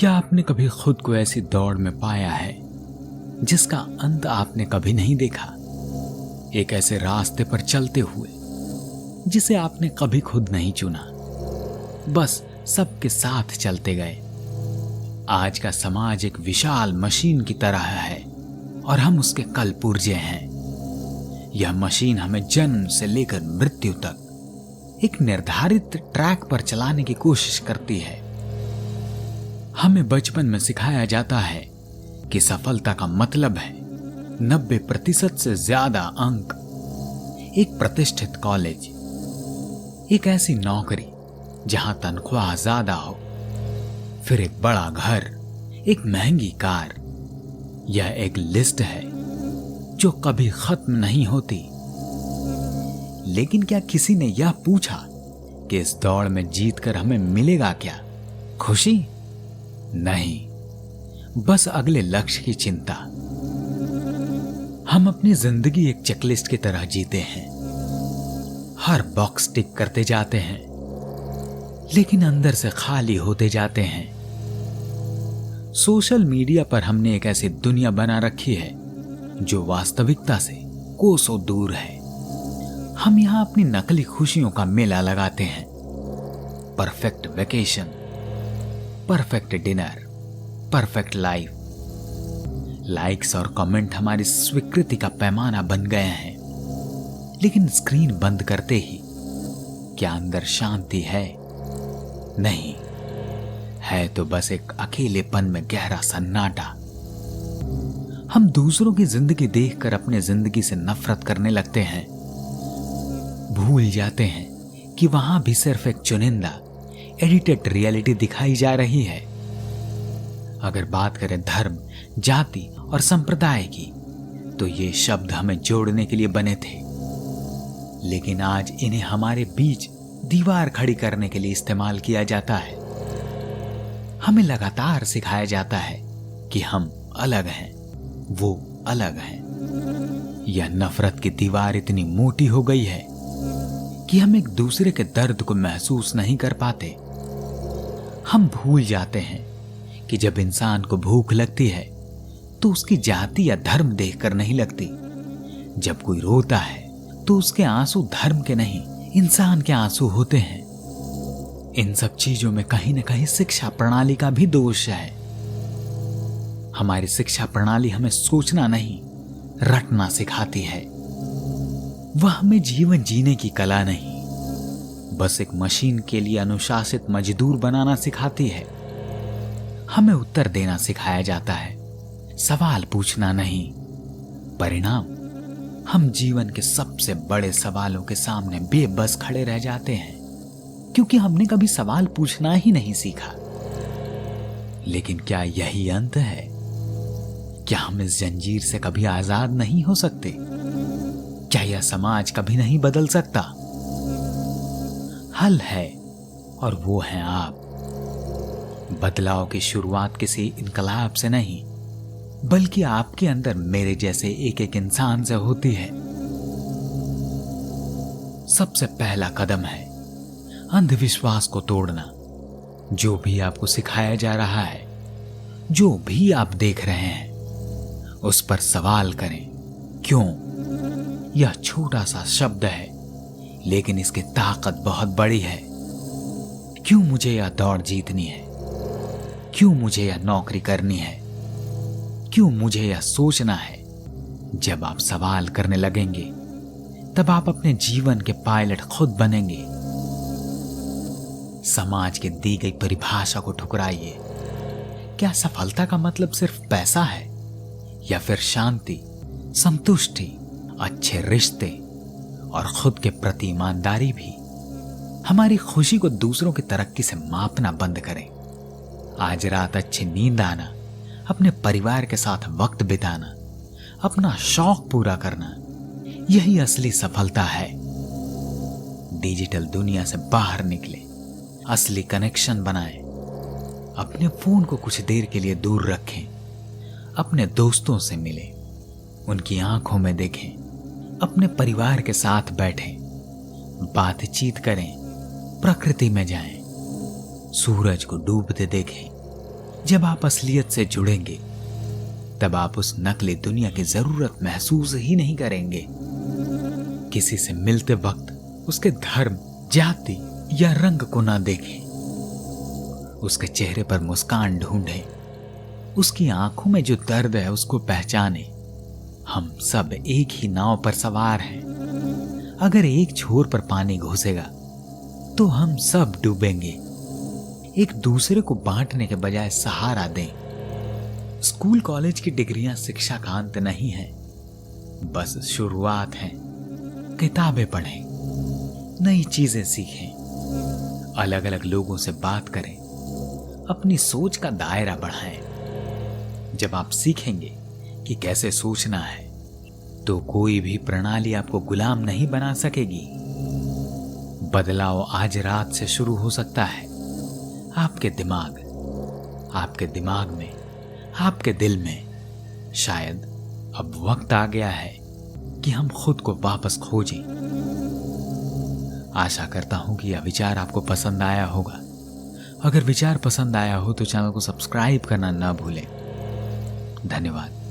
क्या आपने कभी खुद को ऐसी दौड़ में पाया है जिसका अंत आपने कभी नहीं देखा? एक ऐसे रास्ते पर चलते हुए जिसे आपने कभी खुद नहीं चुना, बस सबके साथ चलते गए। आज का समाज एक विशाल मशीन की तरह है और हम उसके कलपुर्जे हैं। यह मशीन हमें जन्म से लेकर मृत्यु तक एक निर्धारित ट्रैक पर चलाने की कोशिश करती है। हमें बचपन में सिखाया जाता है कि सफलता का मतलब है 90% से ज्यादा अंक, एक प्रतिष्ठित कॉलेज, एक ऐसी नौकरी जहां तनख्वाह ज्यादा हो, फिर एक बड़ा घर, एक महंगी कार। यह एक लिस्ट है जो कभी खत्म नहीं होती। लेकिन क्या किसी ने यह पूछा कि इस दौड़ में जीतकर हमें मिलेगा क्या? खुशी? नहीं, बस अगले लक्ष्य की चिंता। हम अपनी जिंदगी एक चेकलिस्ट की तरह जीते हैं, हर बॉक्स टिक करते जाते हैं, लेकिन अंदर से खाली होते जाते हैं। सोशल मीडिया पर हमने एक ऐसी दुनिया बना रखी है जो वास्तविकता से कोसों दूर है। हम यहां अपनी नकली खुशियों का मेला लगाते हैं। Perfect vacation, perfect dinner, perfect life. Likes और कमेंट हमारी स्वीकृति का पैमाना बन गए हैं। लेकिन स्क्रीन बंद करते ही क्या अंदर शांति है? नहीं, है तो बस एक अकेलेपन में गहरा सन्नाटा। हम दूसरों की जिंदगी देखकर अपने जिंदगी से नफरत करने लगते हैं। भूल जाते हैं कि वहां भी सिर्फ एक चुनिंदा एडिटेड रियलिटी दिखाई जा रही है। अगर बात करें धर्म, जाति और संप्रदाय की, तो ये शब्द हमें जोड़ने के लिए बने थे, लेकिन आज इन्हें हमारे बीच दीवार खड़ी करने के लिए इस्तेमाल किया जाता है। हमें लगातार सिखाया जाता है कि हम अलग हैं, वो अलग हैं। यह नफरत की दीवार इतनी मोटी हो गई है कि हम एक दूसरे के दर्द को महसूस नहीं कर पाते। हम भूल जाते हैं कि जब इंसान को भूख लगती है तो उसकी जाति या धर्म देखकर नहीं लगती। जब कोई रोता है तो उसके आंसू धर्म के नहीं, इंसान के आंसू होते हैं। इन सब चीजों में कहीं न कहीं शिक्षा प्रणाली का भी दोष है। हमारी शिक्षा प्रणाली हमें सोचना नहीं, रटना सिखाती है। वह हमें जीवन जीने की कला नहीं, बस एक मशीन के लिए अनुशासित मजदूर बनाना सिखाती है। हमें उत्तर देना सिखाया जाता है, सवाल पूछना नहीं। परिणाम, हम जीवन के सबसे बड़े सवालों के सामने बेबस खड़े रह जाते हैं, क्योंकि हमने कभी सवाल पूछना ही नहीं सीखा। लेकिन क्या यही अंत है? क्या हम इस जंजीर से कभी आजाद नहीं हो सकते? क्या यह समाज कभी नहीं बदल सकता? हल है, और वो हैं आप। बदलाव की शुरुआत किसी इनकलाब से नहीं, बल्कि आपके अंदर मेरे जैसे एक एक इंसान से होती है। सबसे पहला कदम है अंधविश्वास को तोड़ना। जो भी आपको सिखाया जा रहा है, जो भी आप देख रहे हैं, उस पर सवाल करें। क्यों? यह छोटा सा शब्द है, लेकिन इसकी ताकत बहुत बड़ी है। क्यों मुझे यह दौड़ जीतनी है? क्यों मुझे यह नौकरी करनी है? क्यों मुझे यह सोचना है? जब आप सवाल करने लगेंगे, तब आप अपने जीवन के पायलट खुद बनेंगे। समाज के दी गई परिभाषा को ठुकराइए। क्या सफलता का मतलब सिर्फ पैसा है, या फिर शांति, संतुष्टि, अच्छे रिश्ते और खुद के प्रति ईमानदारी भी? हमारी खुशी को दूसरों की तरक्की से मापना बंद करें। आज रात अच्छी नींद आना, अपने परिवार के साथ वक्त बिताना, अपना शौक पूरा करना, यही असली सफलता है। डिजिटल दुनिया से बाहर निकले, असली कनेक्शन बनाएं। अपने फोन को कुछ देर के लिए दूर रखें, अपने दोस्तों से मिलें, उनकी आंखों में देखें, अपने परिवार के साथ बैठें, बातचीत करें, प्रकृति में जाएं, सूरज को डूबते देखें, जब आप असलियत से जुड़ेंगे तब आप उस नकली दुनिया की जरूरत महसूस ही नहीं करेंगे। किसी से मिलते वक्त उसके धर्म, जाति या रंग को ना देखें। उसके चेहरे पर मुस्कान ढूंढें, उसकी आंखों में जो दर्द है उसको पहचानें। हम सब एक ही नाव पर सवार हैं। अगर एक छोर पर पानी घुसेगा तो हम सब डूबेंगे। एक दूसरे को बांटने के बजाय सहारा दें। स्कूल कॉलेज की डिग्रियां शिक्षा का अंत नहीं है, बस शुरुआत है। किताबें पढ़ें, नई चीजें सीखें, अलग अलग लोगों से बात करें, अपनी सोच का दायरा बढ़ाएं। जब आप सीखेंगे कि कैसे सोचना है तो कोई भी प्रणाली आपको गुलाम नहीं बना सकेगी। बदलाव आज रात से शुरू हो सकता है। आपके दिमाग में, आपके दिल में। शायद अब वक्त आ गया है कि हम खुद को वापस खोजें। आशा करता हूं कि यह विचार आपको पसंद आया होगा। अगर विचार पसंद आया हो तो चैनल को सब्सक्राइब करना ना भूलें। धन्यवाद।